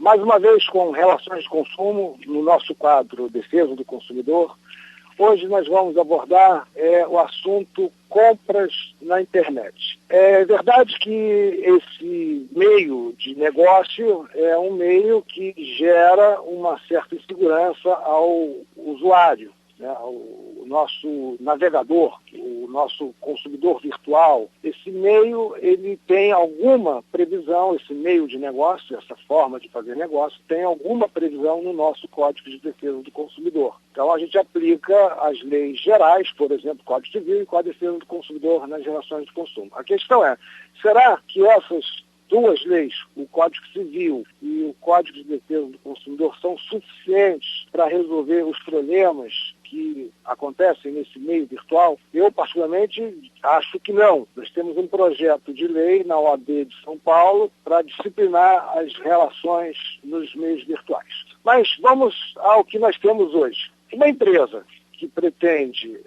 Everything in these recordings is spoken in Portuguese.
Mais uma vez com relações de consumo, no nosso quadro Defesa do Consumidor, hoje nós vamos abordar o assunto compras na internet. É verdade que esse meio de negócio é um meio que gera uma certa insegurança ao usuário, né, o nosso navegador, o nosso consumidor virtual. Esse meio, ele tem alguma previsão, esse meio de negócio, essa forma de fazer negócio, tem alguma previsão no nosso Código de Defesa do Consumidor. Então a gente aplica as leis gerais, por exemplo, Código Civil e Código de Defesa do Consumidor nas relações de consumo. A questão é, será que essas duas leis, o Código Civil e o Código de Defesa do Consumidor, são suficientes para resolver os problemas que acontecem nesse meio virtual? Eu, particularmente, acho que não. Nós temos um projeto de lei na OAB de São Paulo para disciplinar as relações nos meios virtuais. Mas vamos ao que nós temos hoje. Uma empresa que pretende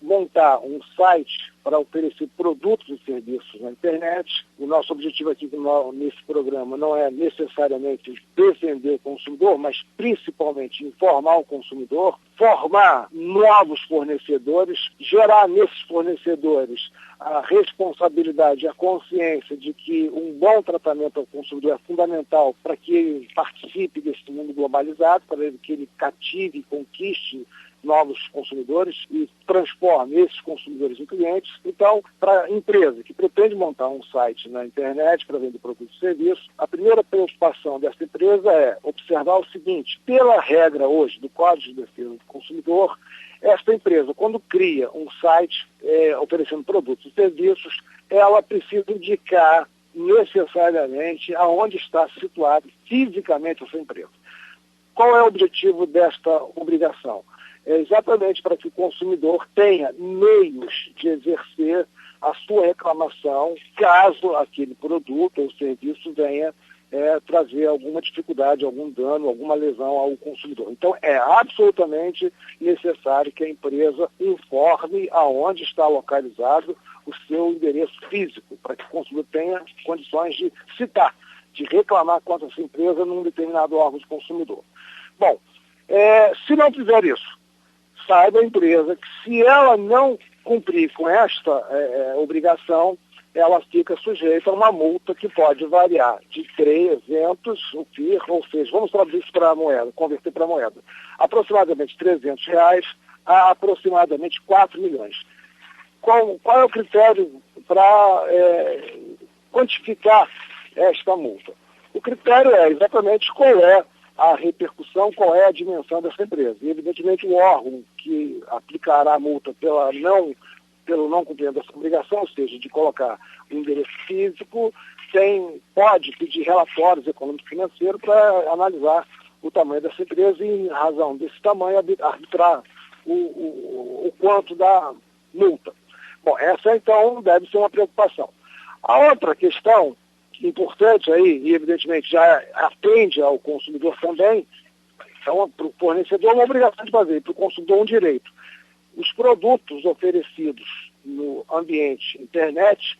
montar um site para oferecer produtos e serviços na internet. O nosso objetivo aqui nesse programa não é necessariamente defender o consumidor, mas principalmente informar o consumidor, formar novos fornecedores, gerar nesses fornecedores a responsabilidade, a consciência de que um bom tratamento ao consumidor é fundamental para que ele participe desse mundo globalizado, para que ele cative e conquiste novos consumidores e transforme esses consumidores em clientes. Então, para a empresa que pretende montar um site na internet para vender produtos e serviços, a primeira preocupação dessa empresa é observar o seguinte: pela regra hoje do Código de Defesa do Consumidor, esta empresa, quando cria um site oferecendo produtos e serviços, ela precisa indicar necessariamente aonde está situada fisicamente essa empresa. Qual é o objetivo desta obrigação? É exatamente para que o consumidor tenha meios de exercer a sua reclamação caso aquele produto ou serviço venha trazer alguma dificuldade, algum dano, alguma lesão ao consumidor. Então, é absolutamente necessário que a empresa informe aonde está localizado o seu endereço físico, para que o consumidor tenha condições de citar, de reclamar contra essa empresa num determinado órgão de consumidor. Bom, se não fizer isso, saiba a empresa que se ela não cumprir com esta obrigação, ela fica sujeita a uma multa que pode variar de 300, o FIR, ou seja, vamos traduzir isso para a moeda, converter para a moeda, aproximadamente R$300 a aproximadamente 4 milhões. Qual é o critério para quantificar esta multa? O critério é exatamente qual é a repercussão, qual é a dimensão dessa empresa. E, evidentemente, o órgão que aplicará a multa pelo não cumprimento dessa obrigação, ou seja, de colocar o endereço físico, pode pedir relatórios econômico-financeiros para analisar o tamanho dessa empresa e, em razão desse tamanho, arbitrar o quanto da multa. Bom, essa, então, deve ser uma preocupação. A outra questão importante aí, e evidentemente já atende ao consumidor também, então para o fornecedor é uma obrigação de fazer, para o consumidor um direito. Os produtos oferecidos no ambiente internet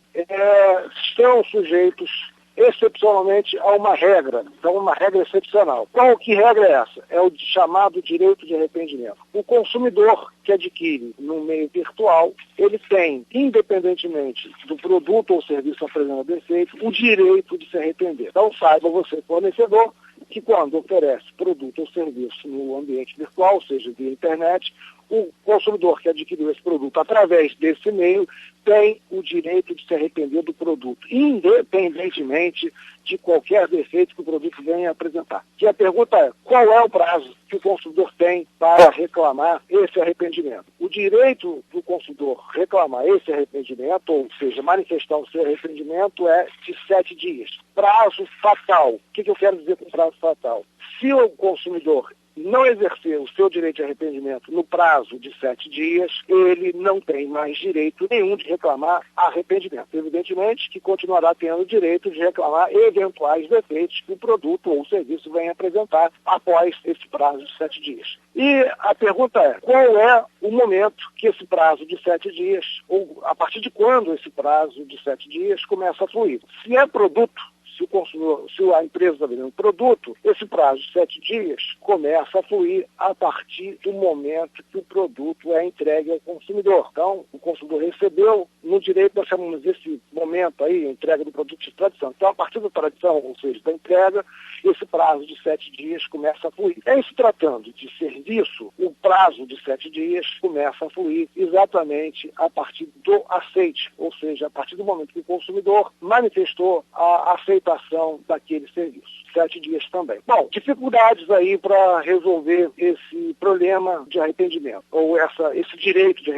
estão sujeitos excepcionalmente a uma regra, então uma regra excepcional. Que regra é essa? É o chamado direito de arrependimento. O consumidor que adquire no meio virtual, ele tem, independentemente do produto ou serviço apresentando defeito, o direito de se arrepender. Então saiba você, fornecedor, que quando oferece produto ou serviço no ambiente virtual, ou seja, via internet, o consumidor que adquiriu esse produto através desse meio tem o direito de se arrepender do produto, independentemente de qualquer defeito que o produto venha apresentar. E a pergunta é, qual é o prazo que o consumidor tem para reclamar esse arrependimento? O direito do consumidor reclamar esse arrependimento, ou seja, manifestar o seu arrependimento, é de 7 dias. Prazo fatal. O que eu quero dizer com prazo fatal? Se o consumidor não exercer o seu direito de arrependimento no prazo de 7 dias, ele não tem mais direito nenhum de reclamar arrependimento. Evidentemente que continuará tendo o direito de reclamar eventuais defeitos que o produto ou o serviço venha apresentar após esse prazo de 7 dias. E a pergunta é, qual é o momento que esse prazo de 7 dias, ou a partir de quando esse prazo de 7 dias começa a fluir? Se é produto, se a empresa está vendendo um produto, esse prazo de 7 dias começa a fluir a partir do momento que o produto é entregue ao consumidor. Então, o consumidor recebeu, no direito nós chamamos esse momento aí, a entrega do produto de tradição. Então, a partir da tradição, ou seja, da entrega, esse prazo de 7 dias começa a fluir. Em se tratando de serviço, o prazo de 7 dias começa a fluir exatamente a partir do aceite, ou seja, a partir do momento que o consumidor manifestou a aceitação daquele serviço. 7 dias também. Bom, dificuldades aí para resolver esse problema de arrependimento, ou esse direito de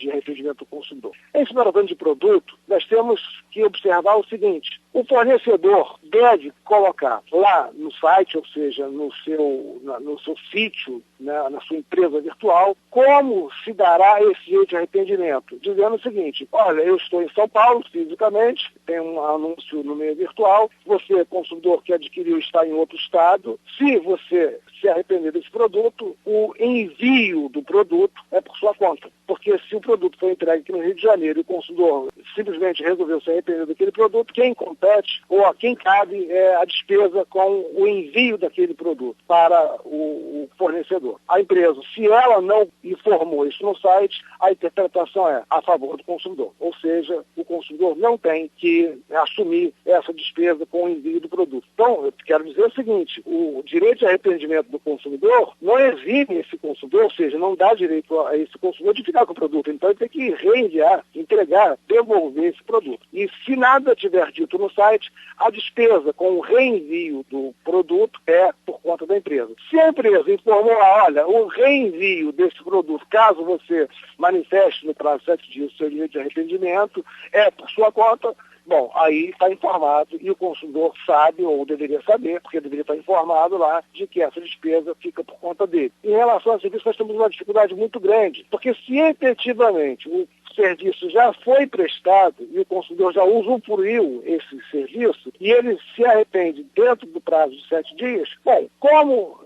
arrependimento do consumidor. Em se tratando de produto, nós temos que observar o seguinte: o fornecedor deve colocar lá no site, ou seja, no seu sítio, né, na sua empresa virtual, como se dará esse direito de arrependimento, dizendo o seguinte: olha, eu estou em São Paulo fisicamente, tem um anúncio no meio virtual, você, consumidor que adquiriu, está em outro estado, se você se arrepender desse produto, o envio do produto é por sua conta. Porque se o produto foi entregue aqui no Rio de Janeiro e o consumidor simplesmente resolveu se arrepender daquele produto, quem compete ou a quem cabe é a despesa com o envio daquele produto para o fornecedor. A empresa, se ela não informou isso no site, a interpretação é a favor do consumidor. Ou seja, o consumidor não tem que assumir essa despesa com o envio do produto. Então, eu quero dizer o seguinte: o direito de arrependimento do consumidor não exime esse consumidor, ou seja, não dá direito a esse consumidor de ficar com o produto. Então, ele tem que reenviar, entregar, devolver esse produto. E se nada tiver dito no site, a despesa com o reenvio do produto é por conta da empresa. Se a empresa informou, olha, o reenvio desse produto, caso você manifeste no prazo de 7 dias o seu direito de arrependimento, é por sua conta. Bom, aí está informado e o consumidor sabe, ou deveria saber, porque deveria estar informado lá, de que essa despesa fica por conta dele. Em relação ao serviço, nós temos uma dificuldade muito grande, porque se efetivamente o serviço já foi prestado e o consumidor já usufruiu esse serviço e ele se arrepende dentro do prazo de 7 dias, bom, como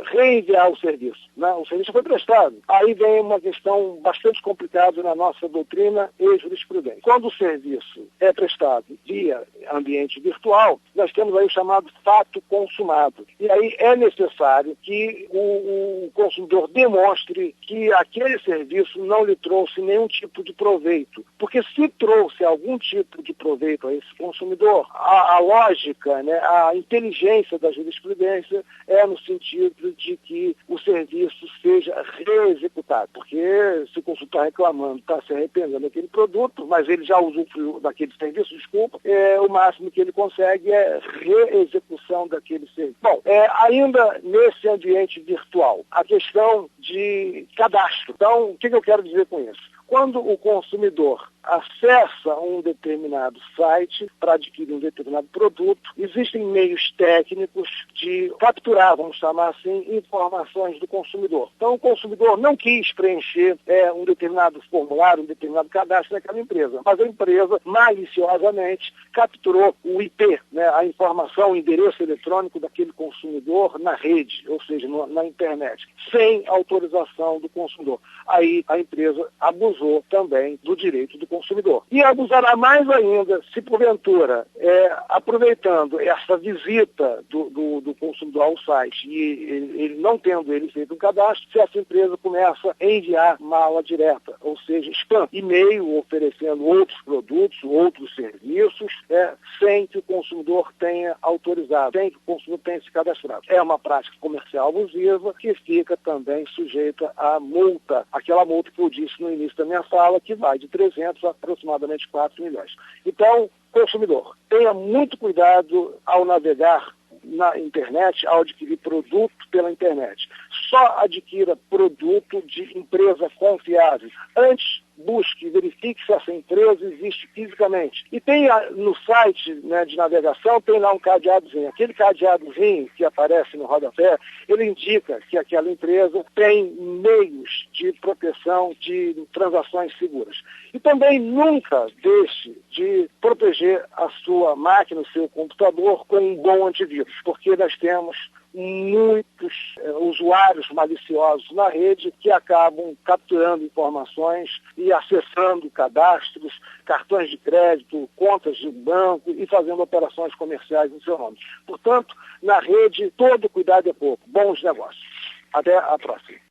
reenviar o serviço? Né? O serviço foi prestado. Aí vem uma questão bastante complicada na nossa doutrina e jurisprudência. Quando o serviço é prestado via ambiente virtual, nós temos aí o chamado fato consumado. E aí é necessário que o consumidor demonstre que aquele serviço não lhe trouxe nenhum tipo de proveito. Porque se trouxe algum tipo de proveito a esse consumidor, a lógica, né, a inteligência da jurisprudência é no sentido de que o serviço seja reexecutado. Porque se o consumidor está reclamando, está se arrependendo daquele produto, mas ele já usufruiu daquele serviço, o máximo que ele consegue é reexecução daquele serviço. Bom, ainda nesse ambiente virtual, a questão de cadastro. Então, o que eu quero dizer com isso? Quando o consumidor acessa um determinado site para adquirir um determinado produto, existem meios técnicos de capturar, vamos chamar assim, informações do consumidor. Então, o consumidor não quis preencher um determinado formulário, um determinado cadastro naquela empresa, mas a empresa, maliciosamente, capturou o IP, né, a informação, o endereço eletrônico daquele consumidor na rede, ou seja, na internet, sem autorização do consumidor. Aí a empresa abusou também do direito do consumidor. E abusará mais ainda se, porventura, aproveitando essa visita do consumidor ao site e ele não tendo ele feito um cadastro, se essa empresa começa a enviar mala direta, ou seja, spam, e-mail oferecendo outros produtos, outros serviços, sem que o consumidor tenha autorizado, sem que o consumidor tenha se cadastrado. É uma prática comercial abusiva que fica também sujeita à multa, aquela multa que eu disse no início da minha fala, que vai de 300 a aproximadamente 4 milhões. Então, consumidor, tenha muito cuidado ao navegar na internet, ao adquirir produto pela internet. Só adquira produto de empresa confiável. Antes, busque, verifique se essa empresa existe fisicamente. E tem no site, né, de navegação, tem lá um cadeadozinho. Aquele cadeadozinho que aparece no rodapé, ele indica que aquela empresa tem meios de proteção de transações seguras. E também nunca deixe de proteger a sua máquina, o seu computador com um bom antivírus, porque nós temos muitos usuários maliciosos na rede que acabam capturando informações e acessando cadastros, cartões de crédito, contas de banco e fazendo operações comerciais em seu nome. Portanto, na rede, todo cuidado é pouco. Bons negócios. Até a próxima.